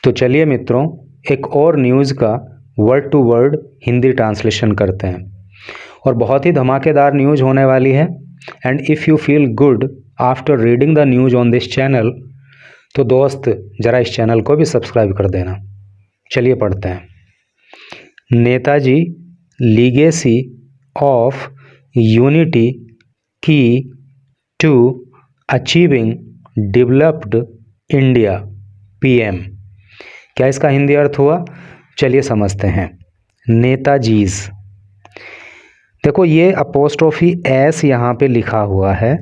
तो चलिए मित्रों, एक और न्यूज़ का word to word Hindi translation करते हैं और बहुत ही धमाकेदार न्यूज़ होने वाली है। And if you feel good after reading the news on this channel, तो दोस्त ज़रा इस चैनल को भी सब्सक्राइब कर देना। चलिए पढ़ते हैं। Netaji legacy of unity key to achieving developed India PM. क्या इसका हिंदी अर्थ हुआ? चलिए समझते हैं। नेताजीज, देखो ये अपोस्ट्रोफी एस यहाँ पे लिखा हुआ है,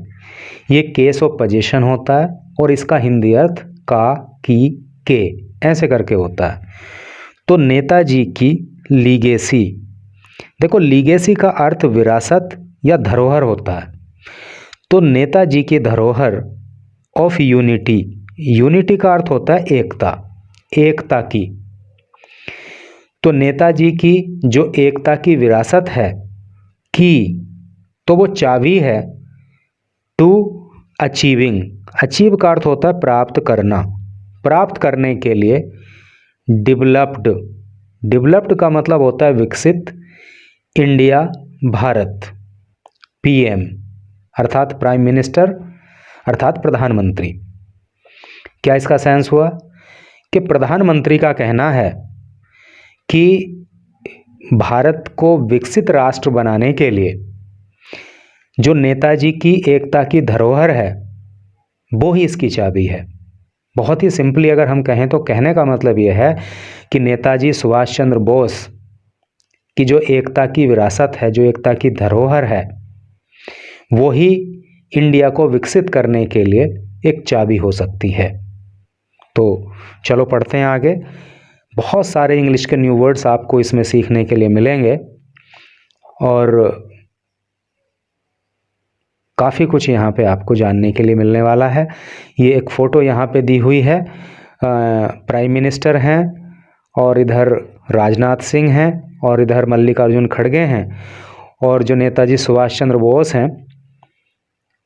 ये केस ऑफ पोजीशन होता है और इसका हिंदी अर्थ का, की, के ऐसे करके होता है। तो नेताजी की लीगेसी, देखो लीगेसी का अर्थ विरासत या धरोहर होता है। तो नेताजी की धरोहर ऑफ यूनिटी, यूनिटी का अर्थ होता है एकता, एकता की। तो नेताजी की जो एकता की विरासत है की, तो वो चाबी है टू अचीविंग। अचीव का अर्थ होता है प्राप्त करना, प्राप्त करने के लिए डेवलप्ड, डेवलप्ड का मतलब होता है विकसित, इंडिया भारत, पीएम अर्थात प्राइम मिनिस्टर अर्थात प्रधानमंत्री। क्या इसका सेंस हुआ कि प्रधानमंत्री का कहना है कि भारत को विकसित राष्ट्र बनाने के लिए जो नेताजी की एकता की धरोहर है वो ही इसकी चाबी है। बहुत ही सिंपली अगर हम कहें तो कहने का मतलब यह है कि नेताजी सुभाष चंद्र बोस की जो एकता की विरासत है, जो एकता की धरोहर है, वो ही इंडिया को विकसित करने के लिए एक चाबी हो सकती है। तो चलो पढ़ते हैं आगे। बहुत सारे इंग्लिश के न्यू वर्ड्स आपको इसमें सीखने के लिए मिलेंगे और काफ़ी कुछ यहाँ पे आपको जानने के लिए मिलने वाला है। ये एक फ़ोटो यहाँ पे दी हुई है, प्राइम मिनिस्टर हैं और इधर राजनाथ सिंह हैं और इधर मल्लिकार्जुन खड़गे हैं और जो नेताजी सुभाष चंद्र बोस हैं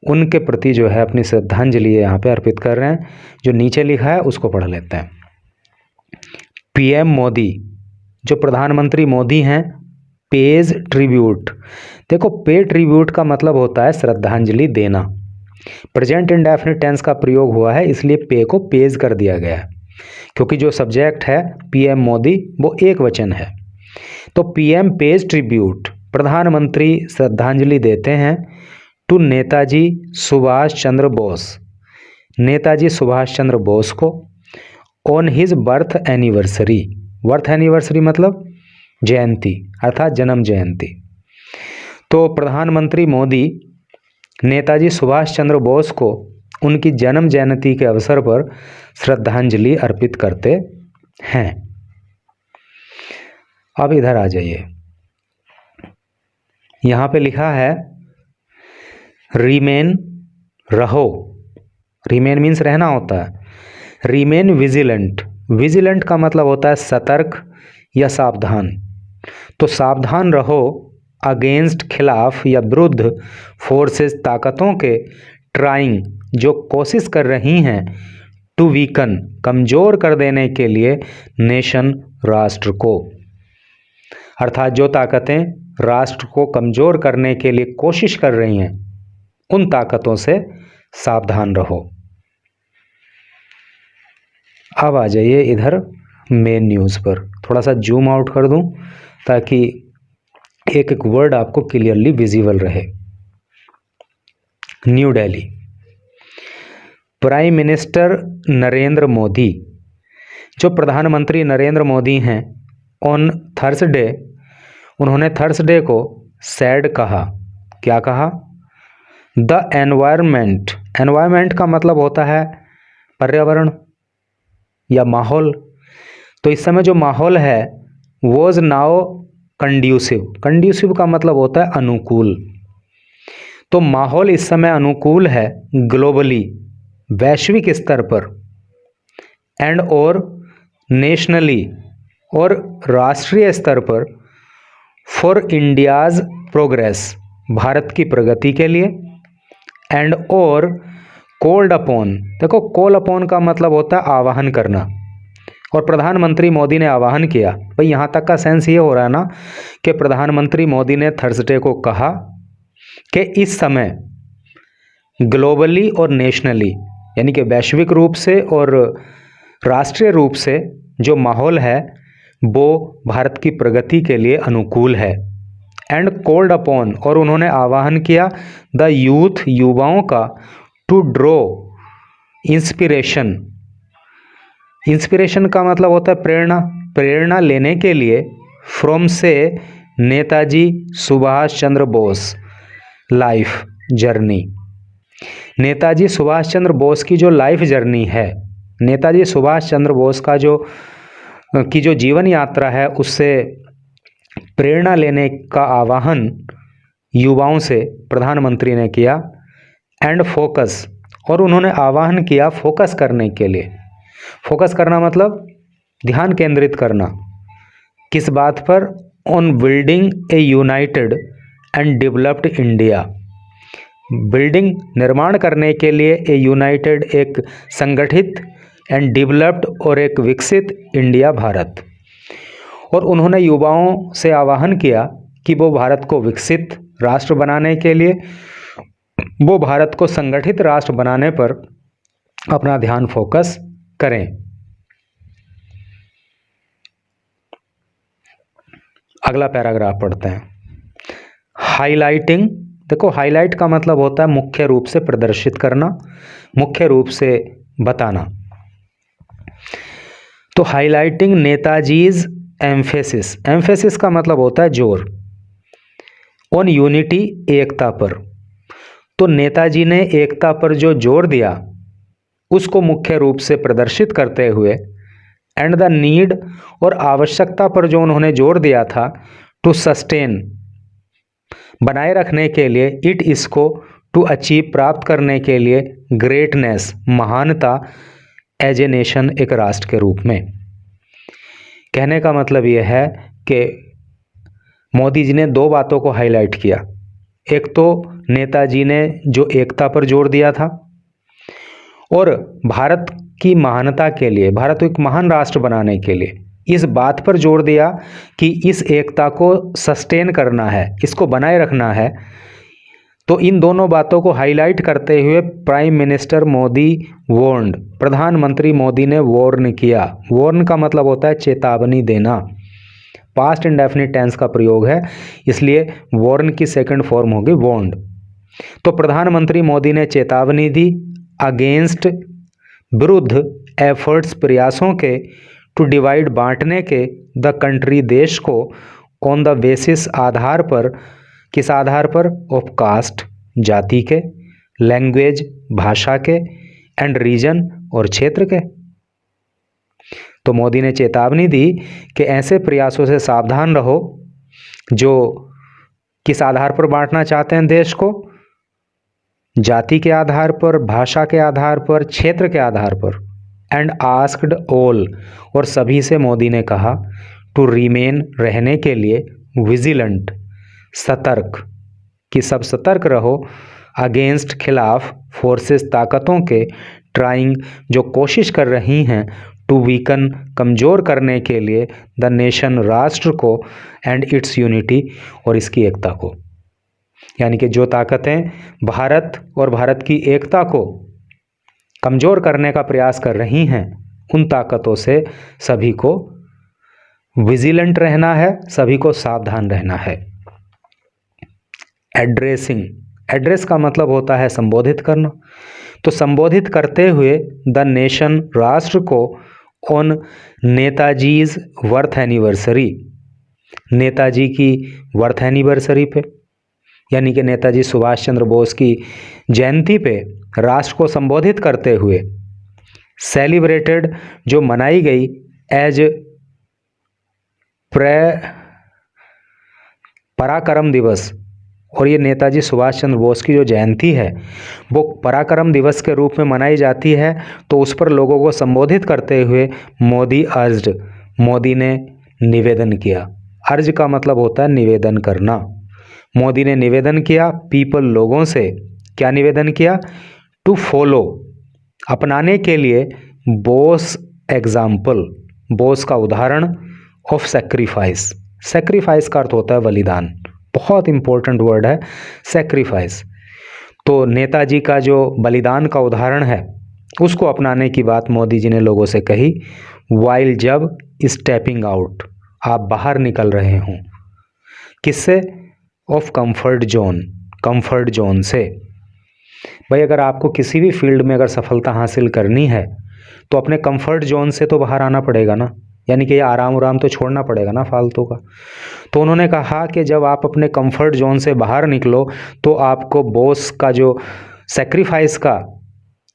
उनके प्रति जो है अपनी श्रद्धांजलि यहाँ पे अर्पित कर रहे हैं। जो नीचे लिखा है उसको पढ़ लेते हैं। पीएम मोदी, जो प्रधानमंत्री मोदी हैं, पेज ट्रिब्यूट। देखो पे ट्रिब्यूट का मतलब होता है श्रद्धांजलि देना। प्रेजेंट इंडेफिनिट टेंस का प्रयोग हुआ है इसलिए पे को पेज कर दिया गया है, क्योंकि जो सब्जेक्ट है पीएम मोदी वो एक वचन है। तो पीएम पेज ट्रिब्यूट, प्रधानमंत्री श्रद्धांजलि देते हैं टू नेताजी सुभाष चंद्र बोस, नेताजी सुभाष चंद्र बोस को, on his birth anniversary. Birth anniversary मतलब जयंती अर्थात जन्म जयंती। तो प्रधानमंत्री मोदी नेताजी सुभाष चंद्र बोस को उनकी जन्म जयंती के अवसर पर श्रद्धांजलि अर्पित करते हैं। अब इधर आ जाइए, यहाँ पे लिखा है रिमेन, रहो। रिमेन मीन्स रहना होता है। रिमेन विजिलेंट, विजिलेंट का मतलब होता है सतर्क या सावधान। तो सावधान रहो अगेंस्ट, खिलाफ या विरुद्ध, फोर्सेस ताकतों के, ट्राइंग जो कोशिश कर रही हैं, टू वीकन कमज़ोर कर देने के लिए, नेशन राष्ट्र को। अर्थात जो ताकतें राष्ट्र को कमज़ोर करने के लिए कोशिश कर रही हैं उन ताकतों से सावधान रहो। अब आ जाइए इधर मेन न्यूज़ पर। थोड़ा सा जूम आउट कर दूं ताकि एक एक वर्ड आपको क्लियरली विजिबल रहे। New Delhi, prime minister Narendra Modi, जो प्रधानमंत्री नरेंद्र मोदी हैं, ऑन थर्सडे, उन्होंने थर्सडे को सैड कहा। क्या कहा? द एनवायरनमेंट, एनवायरनमेंट का मतलब होता है पर्यावरण या माहौल। तो इस समय जो माहौल है वॉज नाउ कंड्यूसिव, कंड्यूसिव का मतलब होता है अनुकूल। तो माहौल इस समय अनुकूल है ग्लोबली, वैश्विक स्तर पर, एंड और नेशनली और राष्ट्रीय स्तर पर, फॉर इंडियाज प्रोग्रेस, भारत की प्रगति के लिए, एंड और कोल्ड अपॉन, देखो कॉल अपॉन का मतलब होता है आवाहन करना, और प्रधानमंत्री मोदी ने आह्वान किया, भाई यहाँ तक का सेंस ये हो रहा है ना कि प्रधानमंत्री मोदी ने थर्सडे को कहा कि इस समय ग्लोबली और नेशनली, यानी कि वैश्विक रूप से और राष्ट्रीय रूप से जो माहौल है वो भारत की प्रगति के लिए अनुकूल है। एंड कॉल्ड अपॉन, और उन्होंने आह्वान किया द यूथ, युवाओं का, टू ड्रॉ इंस्पिरेशन। इंस्पिरेशन का मतलब होता है प्रेरणा, प्रेरणा लेने के लिए फ्रॉम से नेताजी सुभाष चंद्र बोस लाइफ जर्नी। नेताजी सुभाष चंद्र बोस की जो लाइफ जर्नी है, नेताजी सुभाष चंद्र बोस का जो जीवन यात्रा है, उससे प्रेरणा लेने का आह्वान युवाओं से प्रधानमंत्री ने किया। एंड फोकस, और उन्होंने आह्वान किया फोकस करने के लिए। फोकस करना मतलब ध्यान केंद्रित करना, किस बात पर? On building A United and developed India. Building, निर्माण करने के लिए, ए यूनाइटेड, एक संगठित, एंड डेवलप्ड, और एक विकसित इंडिया, भारत। और उन्होंने युवाओं से आह्वान किया कि वो भारत को विकसित राष्ट्र बनाने के लिए, वो भारत को संगठित राष्ट्र बनाने पर अपना ध्यान फोकस करें। अगला पैराग्राफ पढ़ते हैं। हाईलाइटिंग, देखो हाईलाइट का मतलब होता है मुख्य रूप से प्रदर्शित करना, मुख्य रूप से बताना। तो हाईलाइटिंग नेताजीज एम्फेसिस, एम्फेसिस का मतलब होता है जोर, ऑन यूनिटी, एकता पर। तो नेताजी ने एकता पर जो जोर दिया उसको मुख्य रूप से प्रदर्शित करते हुए, एंड द नीड, और आवश्यकता पर जो उन्होंने जोर दिया था, टू सस्टेन, बनाए रखने के लिए, इट, इसको, टू अचीव, प्राप्त करने के लिए, ग्रेटनेस, महानता, एज ए नेशन, एक राष्ट्र के रूप में। कहने का मतलब यह है कि मोदी जी ने दो बातों को हाईलाइट किया। एक तो नेताजी ने जो एकता पर जोर दिया था, और भारत की महानता के लिए, भारत को एक महान राष्ट्र बनाने के लिए इस बात पर जोर दिया कि इस एकता को सस्टेन करना है, इसको बनाए रखना है। तो इन दोनों बातों को हाईलाइट करते हुए प्राइम मिनिस्टर मोदी वार्न्ड, प्रधानमंत्री मोदी ने वार्न किया। वार्न का मतलब होता है चेतावनी देना, पास्ट इंडेफिनिट टेंस का प्रयोग है, इसलिए वार्न की सेकंड फॉर्म होगी वार्न्ड। तो प्रधानमंत्री मोदी ने चेतावनी दी अगेंस्ट, विरुद्ध, एफर्ट्स, प्रयासों के, टू डिवाइड, बांटने के, द कंट्री, देश को, ऑन द बेसिस, आधार पर, किस आधार पर? ऑफ कास्ट, जाति के, लैंग्वेज, भाषा के, एंड रीजन, और क्षेत्र के। तो मोदी ने चेतावनी दी कि ऐसे प्रयासों से सावधान रहो जो किस आधार पर बांटना चाहते हैं देश को, जाति के आधार पर, भाषा के आधार पर, क्षेत्र के आधार पर। एंड आस्क्ड ऑल, और सभी से मोदी ने कहा, टू रिमेन, रहने के लिए, विजिलेंट, सतर्क, कि सब सतर्क रहो, अगेंस्ट, खिलाफ, फोर्सेस, ताकतों के, ट्राइंग, जो कोशिश कर रही हैं, टू वीकन, कमज़ोर करने के लिए, द नेशन, राष्ट्र को, एंड इट्स यूनिटी, और इसकी एकता को। यानी कि जो ताकतें भारत और भारत की एकता को कमज़ोर करने का प्रयास कर रही हैं, उन ताकतों से सभी को विजिलेंट रहना है, सभी को सावधान रहना है। एड्रेसिंग, एड्रेस का मतलब होता है संबोधित करना। तो संबोधित करते हुए द नेशन, राष्ट्र को, ऑन नेताजीज वर्थ एनिवर्सरी, नेताजी की वर्थ एनिवर्सरी पे, यानी कि नेताजी सुभाष चंद्र बोस की जयंती पे राष्ट्र को संबोधित करते हुए, सेलिब्रेटेड, जो मनाई गई, एज पराक्रम दिवस, और ये नेताजी सुभाष चंद्र बोस की जो जयंती है वो पराक्रम दिवस के रूप में मनाई जाती है। तो उस पर लोगों को संबोधित करते हुए मोदी अर्ज्ड, मोदी ने निवेदन किया। अर्ज का मतलब होता है निवेदन करना। मोदी ने निवेदन किया पीपल, लोगों से। क्या निवेदन किया? टू फॉलो, अपनाने के लिए, बोस एग्जाम्पल, बोस का उदाहरण ऑफ सेक्रीफाइस। सेक्रीफाइस का अर्थ होता है बलिदान, बहुत इंपॉर्टेंट वर्ड है सेक्रीफाइस। तो नेताजी का जो बलिदान का उदाहरण है उसको अपनाने की बात मोदी जी ने लोगों से कही। वाइल जब स्टेपिंग आउट, आप बाहर निकल रहे हों, किससे? Of comfort zone, comfort zone से। भाई अगर आपको किसी भी फील्ड में अगर सफलता हासिल करनी है तो अपने कंफर्ट जोन से तो बाहर आना पड़ेगा ना, यानी कि ये आराम उराम तो छोड़ना पड़ेगा ना फालतू का। तो उन्होंने कहा कि जब आप अपने कंफर्ट जोन से बाहर निकलो तो आपको बॉस का जो सेक्रीफाइस का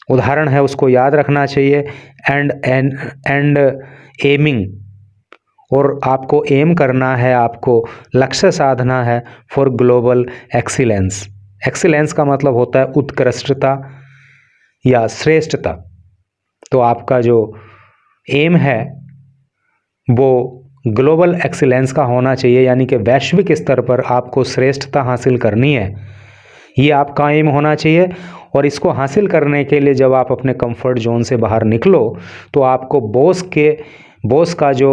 उदाहरण है उसको याद रखना चाहिए। एंड एमिंग, और आपको एम करना है, आपको लक्ष्य साधना है फॉर ग्लोबल एक्सीलेंस। एक्सीलेंस का मतलब होता है उत्कृष्टता या श्रेष्ठता। तो आपका जो एम है वो ग्लोबल एक्सीलेंस का होना चाहिए, यानी कि वैश्विक स्तर पर आपको श्रेष्ठता हासिल करनी है, ये आपका एम होना चाहिए। और इसको हासिल करने के लिए जब आप अपने कंफर्ट जोन से बाहर निकलो तो आपको बॉस का जो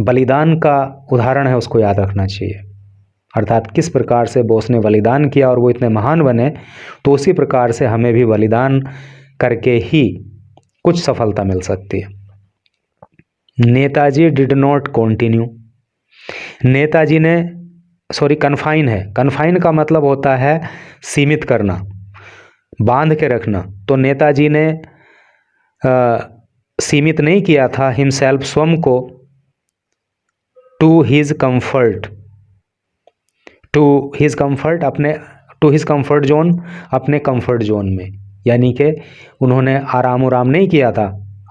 बलिदान का उदाहरण है उसको याद रखना चाहिए। अर्थात किस प्रकार से बॉस ने बलिदान किया और वो इतने महान बने, तो उसी प्रकार से हमें भी बलिदान करके ही कुछ सफलता मिल सकती है। Netaji did not continue. Netaji ने कन्फाइन है। कन्फाइन का मतलब होता है सीमित करना, बांध के रखना। तो नेताजी ने सीमित नहीं किया था हिमसेल्फ, स्वयं को, टू हिज कंफर्ट जोन, अपने कंफर्ट जोन में, यानी कि उन्होंने आराम उराम नहीं किया था।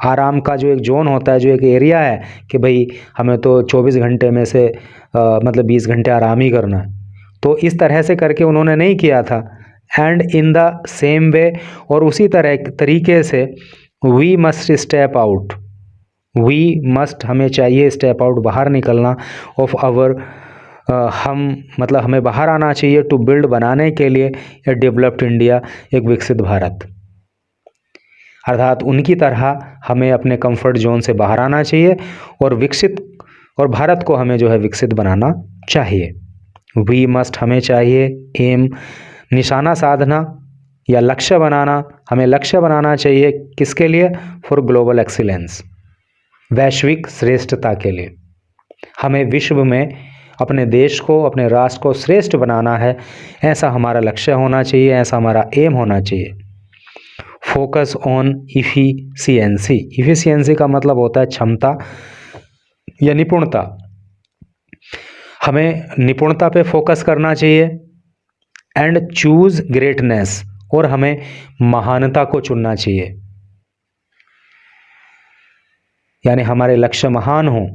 आराम का जो एक जोन होता है, जो एक एरिया है कि भाई हमें तो 24 घंटे में से मतलब 20 घंटे आराम ही करना है, तो इस तरह से करके उन्होंने नहीं किया था। And in the same way, और उसी तरीके से वी मस्ट स्टेप आउट, हमें चाहिए स्टेप आउट, बाहर निकलना, ऑफ आवर, हमें बाहर आना चाहिए, टू बिल्ड, बनाने के लिए, ए डेवलप्ड इंडिया, एक विकसित भारत। अर्थात उनकी तरह हमें अपने कंफर्ट जोन से बाहर आना चाहिए और भारत को हमें जो है विकसित बनाना चाहिए। वी मस्ट, हमें चाहिए, एम, निशाना साधना या लक्ष्य बनाना, हमें लक्ष्य बनाना चाहिए, किसके लिए? फॉर ग्लोबल एक्सीलेंस, वैश्विक श्रेष्ठता के लिए। हमें विश्व में अपने देश को, अपने राष्ट्र को श्रेष्ठ बनाना है, ऐसा हमारा लक्ष्य होना चाहिए, ऐसा हमारा एम होना चाहिए। Focus on efficiency. इफिशियंसी का मतलब होता है क्षमता या निपुणता। हमें निपुणता पे फोकस करना चाहिए। एंड चूज ग्रेटनेस, और हमें महानता को चुनना चाहिए, यानी हमारे लक्ष्य महान हों।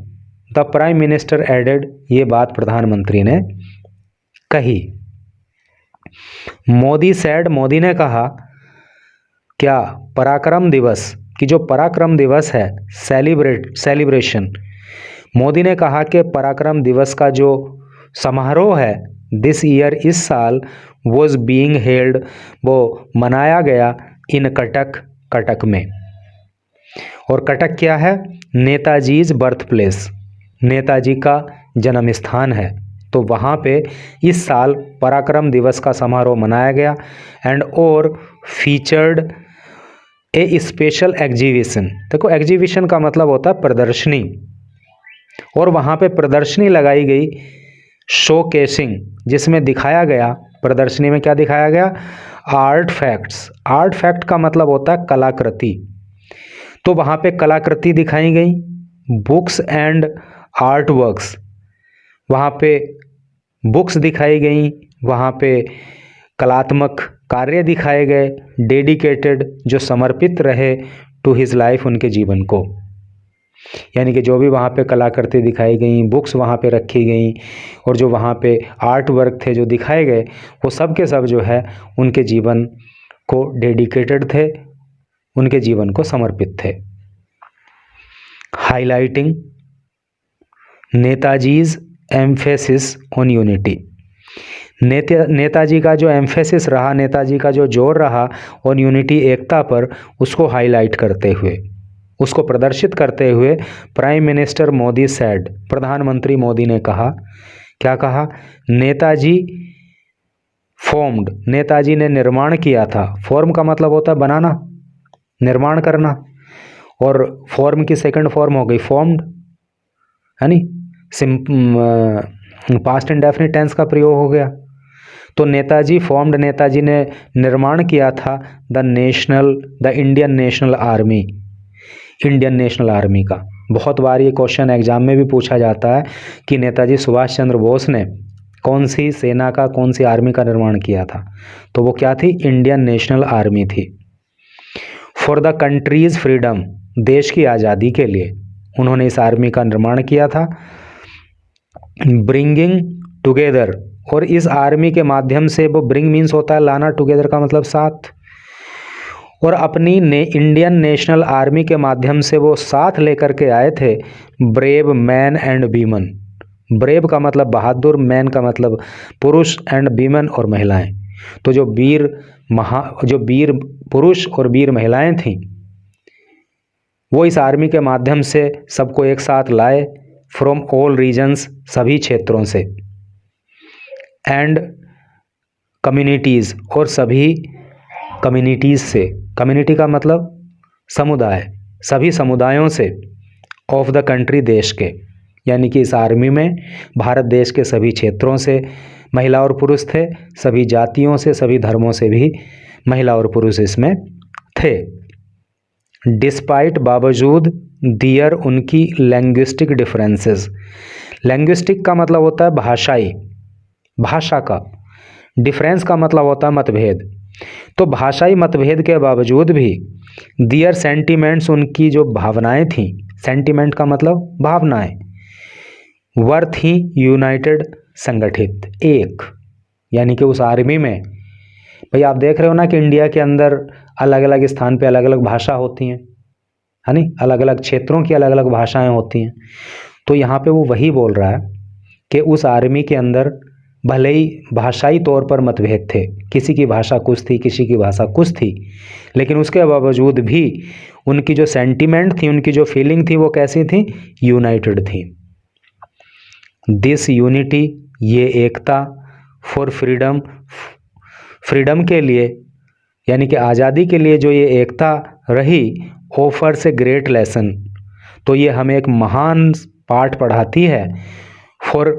द प्राइम मिनिस्टर एडेड, ये बात प्रधानमंत्री ने कही। मोदी सेड, मोदी ने कहा, क्या? पराक्रम दिवस की जो पराक्रम दिवस है, सेलिब्रेशन, मोदी ने कहा कि पराक्रम दिवस का जो समारोह है, दिस ईयर, इस साल, वॉज बीइंग हेल्ड, वो मनाया गया, इन कटक में। और कटक क्या है? नेताजीज बर्थ प्लेस, नेताजी का जन्म स्थान है। तो वहाँ पे इस साल पराक्रम दिवस का समारोह मनाया गया। एंड और फीचर्ड ए स्पेशल एग्जीबिशन। देखो, एग्जीबिशन का मतलब होता है प्रदर्शनी, और वहाँ पे प्रदर्शनी लगाई गई, शोकेसिंग, जिसमें दिखाया गया, प्रदर्शनी में क्या दिखाया गया? Art facts. आर्ट फैक्ट का मतलब होता है कलाकृति। तो वहाँ पे कलाकृति दिखाई गई, बुक्स एंड आर्ट वर्क्स, वहाँ पे बुक्स दिखाई गई, वहाँ पे कलात्मक कार्य दिखाए गए, डेडिकेटेड, जो समर्पित रहे, टू हिज लाइफ, उनके जीवन को। यानी कि जो भी वहाँ पे कलाकृति दिखाई गई, बुक्स वहाँ पे रखी गई, और जो वहाँ पे आर्ट वर्क थे जो दिखाए गए, वो सब के सब जो है उनके जीवन को डेडिकेटेड थे, उनके जीवन को समर्पित थे। Highlighting Netaji's emphasis on unity. Netaji का जो एम्फेसिस रहा, नेताजी का जो जोर रहा ऑन यूनिटी, एकता पर, उसको हाईलाइट करते हुए। उसको प्रदर्शित करते हुए प्राइम मिनिस्टर मोदी सेड, प्रधानमंत्री मोदी ने कहा, क्या कहा? नेताजी फॉर्म्ड, नेताजी ने निर्माण किया था। फॉर्म का मतलब होता है बनाना, निर्माण करना, और फॉर्म की सेकंड फॉर्म हो गई फॉर्म्ड, है नी, पास्ट इंडेफिनिट टेंस का प्रयोग हो गया। तो नेताजी फॉर्म्ड, नेताजी ने निर्माण किया था the Indian national army, Indian national army का। बहुत बार ये क्वेश्चन एग्जाम में भी पूछा जाता है कि नेताजी सुभाष चंद्र बोस ने कौन सी सेना का, कौन सी आर्मी का निर्माण किया था? तो वो क्या थी? इंडियन नेशनल आर्मी थी। फॉर द कंट्रीज फ्रीडम, देश की आज़ादी के लिए उन्होंने इस आर्मी का निर्माण किया था। ब्रिंगिंग टुगेदर, और इस आर्मी के माध्यम से, वो ब्रिंग मीन्स होता है लाना, टुगेदर का मतलब साथ, और अपनी इंडियन नेशनल आर्मी के माध्यम से वो साथ लेकर के आए थे brave man and women. Brave का मतलब बहादुर, मैन का मतलब पुरुष, एंड वीमन और महिलाएं। तो जो वीर पुरुष और वीर महिलाएं थीं, वो इस आर्मी के माध्यम से सबको एक साथ लाए, फ्रॉम ऑल रीजन्स, सभी क्षेत्रों से, एंड कम्युनिटीज़, और सभी कम्युनिटीज़ से, कम्युनिटी का मतलब समुदाय, सभी समुदायों से, ऑफ द कंट्री, देश के, यानी कि इस आर्मी में भारत देश के सभी क्षेत्रों से महिला और पुरुष थे, सभी जातियों से, सभी धर्मों से भी महिला और पुरुष इसमें थे। डिस्पाइट, बावजूद, दियर, उनकी, लैंग्विस्टिक डिफरेंसेस, लैंग्विस्टिक का मतलब होता है भाषाई, भाषा का, डिफरेंस का मतलब होता है मतभेद। तो भाषाई मतभेद के बावजूद भी, दियर सेंटिमेंट्स, उनकी जो भावनाएं थीं, सेंटिमेंट का मतलब भावनाएं, वर थी यूनाइटेड, संगठित, एक, यानी कि उस आर्मी में, भाई आप देख रहे हो ना कि इंडिया के अंदर अलग अलग स्थान पे अलग अलग भाषा होती हैं, है नी, अलग अलग क्षेत्रों की अलग अलग भाषाएं होती हैं। तो यहाँ पे वो वही बोल रहा है कि उस आर्मी के अंदर भले ही भाषाई तौर पर मतभेद थे, किसी की भाषा कुछ थी, किसी की भाषा कुछ थी, लेकिन उसके बावजूद भी उनकी जो सेंटिमेंट थी, उनकी जो फीलिंग थी, वो कैसी थी? यूनाइटेड थी। दिस यूनिटी, ये एकता, फॉर फ्रीडम, फ्रीडम के लिए, यानी कि आज़ादी के लिए जो ये एकता रही, ऑफर्स ए ग्रेट लेसन, तो ये हमें एक महान पाठ पढ़ाती है, फॉर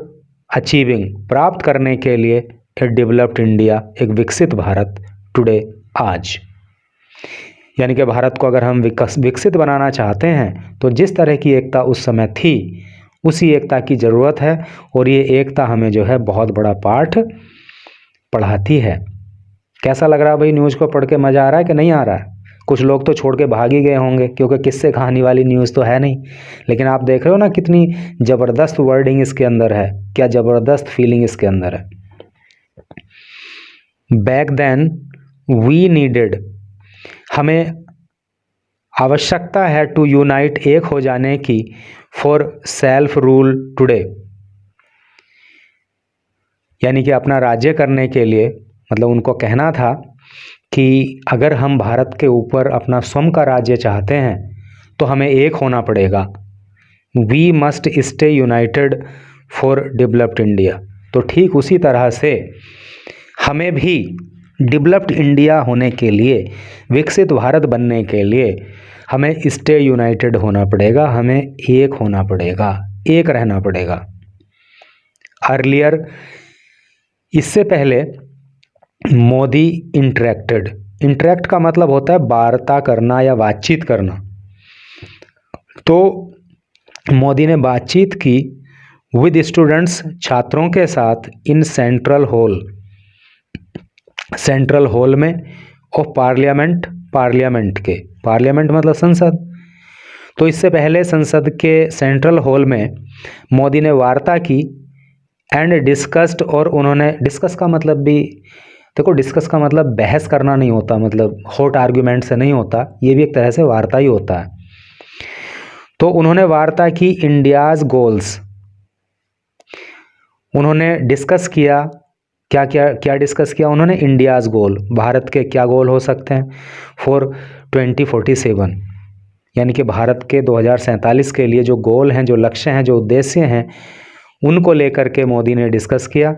अचीविंग, प्राप्त करने के लिए, ए डेवलप्ड इंडिया, एक विकसित भारत, टुडे, आज। यानी कि भारत को अगर हम विकसित बनाना चाहते हैं तो जिस तरह की एकता उस समय थी, उसी एकता की ज़रूरत है, और ये एकता हमें जो है बहुत बड़ा पाठ पढ़ाती है। कैसा लग रहा है भाई? न्यूज़ को पढ़ के मज़ा आ रहा है कि नहीं आ रहा है? कुछ लोग तो छोड़ के भाग ही गए होंगे, क्योंकि किस्से कहानी वाली न्यूज़ तो है नहीं, लेकिन आप देख रहे हो ना कितनी ज़बरदस्त वर्डिंग इसके अंदर है, क्या ज़बरदस्त फीलिंग इसके अंदर है। बैक देन वी नीडेड, हमें आवश्यकता है, टू यूनाइट, एक हो जाने की, फॉर सेल्फ रूल टुडे, यानी कि अपना राज्य करने के लिए, मतलब उनको कहना था कि अगर हम भारत के ऊपर अपना स्वयं का राज्य चाहते हैं तो हमें एक होना पड़ेगा। We must stay united for developed India, तो ठीक उसी तरह से हमें भी डेवलप्ड इंडिया होने के लिए, विकसित भारत बनने के लिए, हमें स्टे यूनाइटेड होना पड़ेगा, हमें एक होना पड़ेगा, एक रहना पड़ेगा। अर्लियर, इससे पहले, मोदी इंटरेक्टेड, इंटरेक्ट का मतलब होता है वार्ता करना या बातचीत करना, तो मोदी ने बातचीत की विद स्टूडेंट्स, छात्रों के साथ, in central hall, central hall में, ऑफ पार्लियामेंट, पार्लियामेंट के, पार्लियामेंट मतलब संसद, तो इससे पहले संसद के सेंट्रल हॉल में मोदी ने वार्ता की, एंड डिस्कस्ड, और उन्होंने, डिस्कस का मतलब भी देखो, डिस्कस का मतलब बहस करना नहीं होता, मतलब हॉट आर्ग्यूमेंट से नहीं होता, ये भी एक तरह से वार्ता ही होता है। तो उन्होंने वार्ता की इंडियाज़ गोल्स, उन्होंने डिस्कस किया, क्या डिस्कस किया उन्होंने? इंडियाज़ गोल, भारत के क्या गोल हो सकते हैं फॉर 2047, यानी कि भारत के 2047 के लिए जो गोल हैं, जो लक्ष्य हैं, जो उद्देश्य हैं, उनको लेकर के मोदी ने डिस्कस किया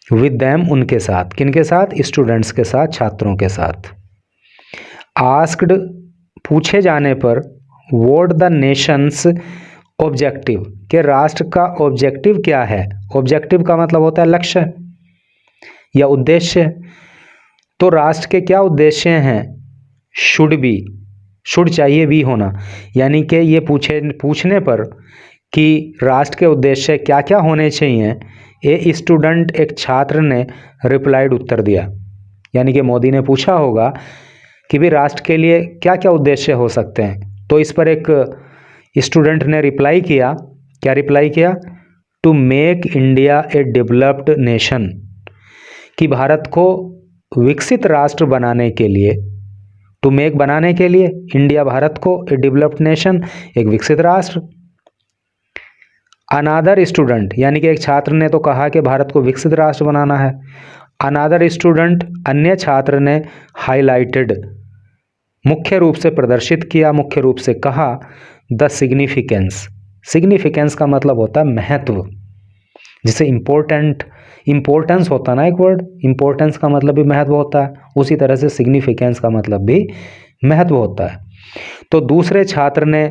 विद दैम, उनके साथ। किनके साथ? स्टूडेंट्स के साथ, छात्रों के साथ। आस्क्ड, पूछे जाने पर, व्हाट द नेशंस ऑब्जेक्टिव, कि राष्ट्र का ऑब्जेक्टिव क्या है। ऑब्जेक्टिव का मतलब होता है लक्ष्य या उद्देश्य। तो राष्ट्र के क्या उद्देश्य हैं? शुड बी, शुड चाहिए बी होना, यानी कि ये पूछने पर कि राष्ट्र के उद्देश्य क्या क्या होने चाहिए, ए स्टूडेंट, एक छात्र ने रिप्लाइड, उत्तर दिया। यानी कि मोदी ने पूछा होगा कि भी राष्ट्र के लिए क्या क्या उद्देश्य हो सकते हैं, तो इस पर एक स्टूडेंट ने रिप्लाई किया। क्या रिप्लाई किया? To make India a developed nation, कि भारत को विकसित राष्ट्र बनाने के लिए, टू मेक बनाने के लिए, इंडिया भारत को, ए डेवलप्ड नेशन, एक विकसित राष्ट्र। अनादर स्टूडेंट, यानी कि एक छात्र ने तो कहा कि भारत को विकसित राष्ट्र बनाना है। अनादर स्टूडेंट, अन्य छात्र ने हाईलाइटेड, मुख्य रूप से प्रदर्शित किया, मुख्य रूप से कहा, द सिग्निफिकेंस। सिग्निफिकेंस का मतलब होता है महत्व, जिसे इम्पोर्टेंस होता है ना, एक वर्ड, इम्पोर्टेंस का मतलब भी महत्व होता है, उसी तरह से सिग्निफिकेंस का मतलब भी महत्व होता है। तो दूसरे छात्र ने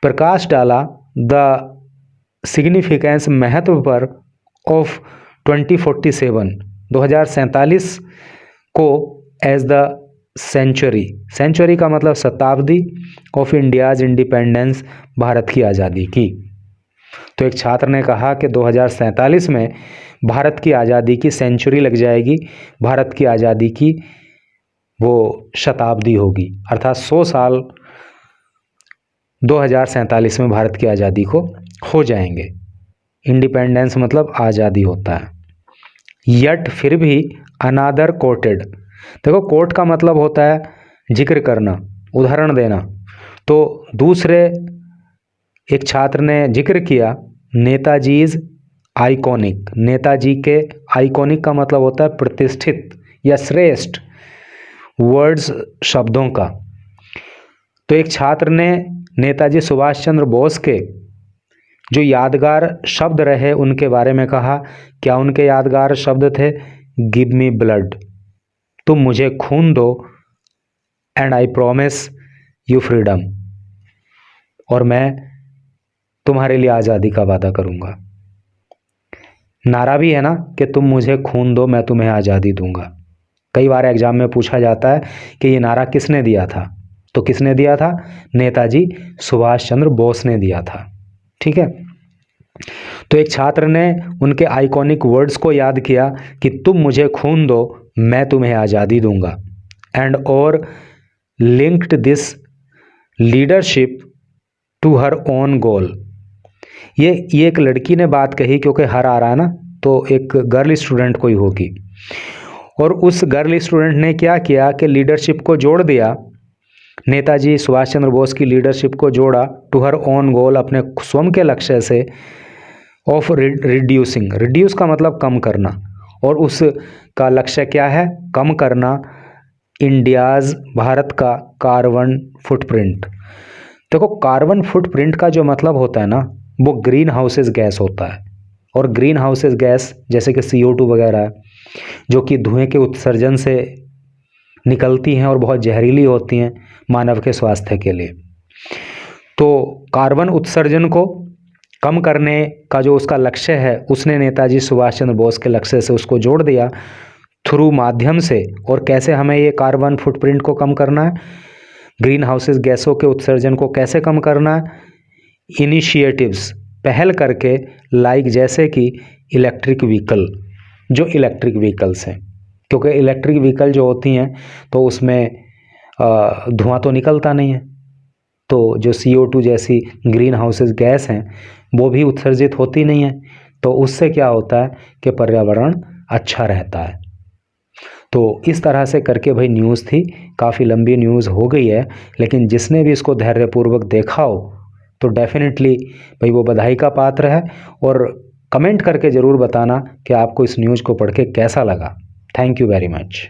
प्रकाश डाला द सिग्निफिकेंस, महत्व पर, ऑफ 2047 को एज द सेंचुरी, सेंचुरी का मतलब शताब्दी, ऑफ इंडियाज इंडिपेंडेंस, भारत की आज़ादी की। तो एक छात्र ने कहा कि 2047 में भारत की आज़ादी की सेंचुरी लग जाएगी, भारत की आज़ादी की वो शताब्दी होगी, अर्थात 100 साल 2047 में भारत की आज़ादी को हो जाएंगे। इंडिपेंडेंस मतलब आज़ादी होता है। यट, फिर भी, अनादर कोटेड, देखो कोट का मतलब होता है जिक्र करना, उदाहरण देना। तो दूसरे एक छात्र ने जिक्र किया नेताजीज आइकॉनिक, नेताजी के आइकॉनिक का मतलब होता है प्रतिष्ठित या श्रेष्ठ वर्ड्स, शब्दों का। तो एक छात्र ने नेताजी सुभाष चंद्र बोस के जो यादगार शब्द रहे उनके बारे में कहा। क्या उनके यादगार शब्द थे? गिव मी ब्लड, तुम मुझे खून दो, and I promise you freedom, और मैं तुम्हारे लिए आज़ादी का वादा करूंगा। नारा भी है ना कि तुम मुझे खून दो, मैं तुम्हें आज़ादी दूंगा। कई बार एग्जाम में पूछा जाता है कि ये नारा किसने दिया था, तो किसने दिया था? नेताजी सुभाष चंद्र बोस ने दिया था। ठीक है। तो एक छात्र ने उनके आइकॉनिक वर्ड्स को याद किया कि तुम मुझे खून दो, मैं तुम्हें आज़ादी दूंगा, एंड और linked this leadership to her own goal. ये एक लड़की ने बात कही, क्योंकि हर आ रहा है ना, तो एक गर्ल स्टूडेंट कोई होगी, और उस गर्ल स्टूडेंट ने क्या किया कि लीडरशिप को जोड़ दिया, नेताजी सुभाष चंद्र बोस की लीडरशिप को जोड़ा, टू हर ओन गोल, अपने स्वयं के लक्ष्य से, ऑफ रिड्यूसिंग, रिड्यूस का मतलब कम करना, और उसका लक्ष्य क्या है? कम करना इंडियाज़, भारत का कार्बन फुटप्रिंट। देखो कार्बन फुटप्रिंट का जो मतलब होता है ना, वो ग्रीन हाउसेज गैस होता है, और ग्रीन हाउसेज गैस जैसे कि CO2 वगैरह है, जो कि धुएं के उत्सर्जन से निकलती हैं और बहुत जहरीली होती हैं मानव के स्वास्थ्य के लिए। तो कार्बन उत्सर्जन को कम करने का जो उसका लक्ष्य है, उसने नेताजी सुभाष चंद्र बोस के लक्ष्य से उसको जोड़ दिया थ्रू माध्यम से। और कैसे हमें ये कार्बन फुटप्रिंट को कम करना है, ग्रीन हाउसेज गैसों के उत्सर्जन को कैसे कम करना है? इनिशिएटिव्स, पहल करके, लाइक जैसे कि इलेक्ट्रिक व्हीकल, जो इलेक्ट्रिक व्हीकल्स हैं, क्योंकि इलेक्ट्रिक व्हीकल जो होती हैं तो उसमें धुआं तो निकलता नहीं है, तो जो CO2 जैसी ग्रीन हाउसेज गैस हैं वो भी उत्सर्जित होती नहीं है, तो उससे क्या होता है कि पर्यावरण अच्छा रहता है। तो इस तरह से करके भाई न्यूज़ थी, काफ़ी लंबी न्यूज़ हो गई है, लेकिन जिसने भी इसको धैर्यपूर्वक देखा हो तो डेफिनेटली भाई वो बधाई का पात्र है। और कमेंट करके ज़रूर बताना कि आपको इस न्यूज़ को पढ़ के कैसा लगा। Thank you very much.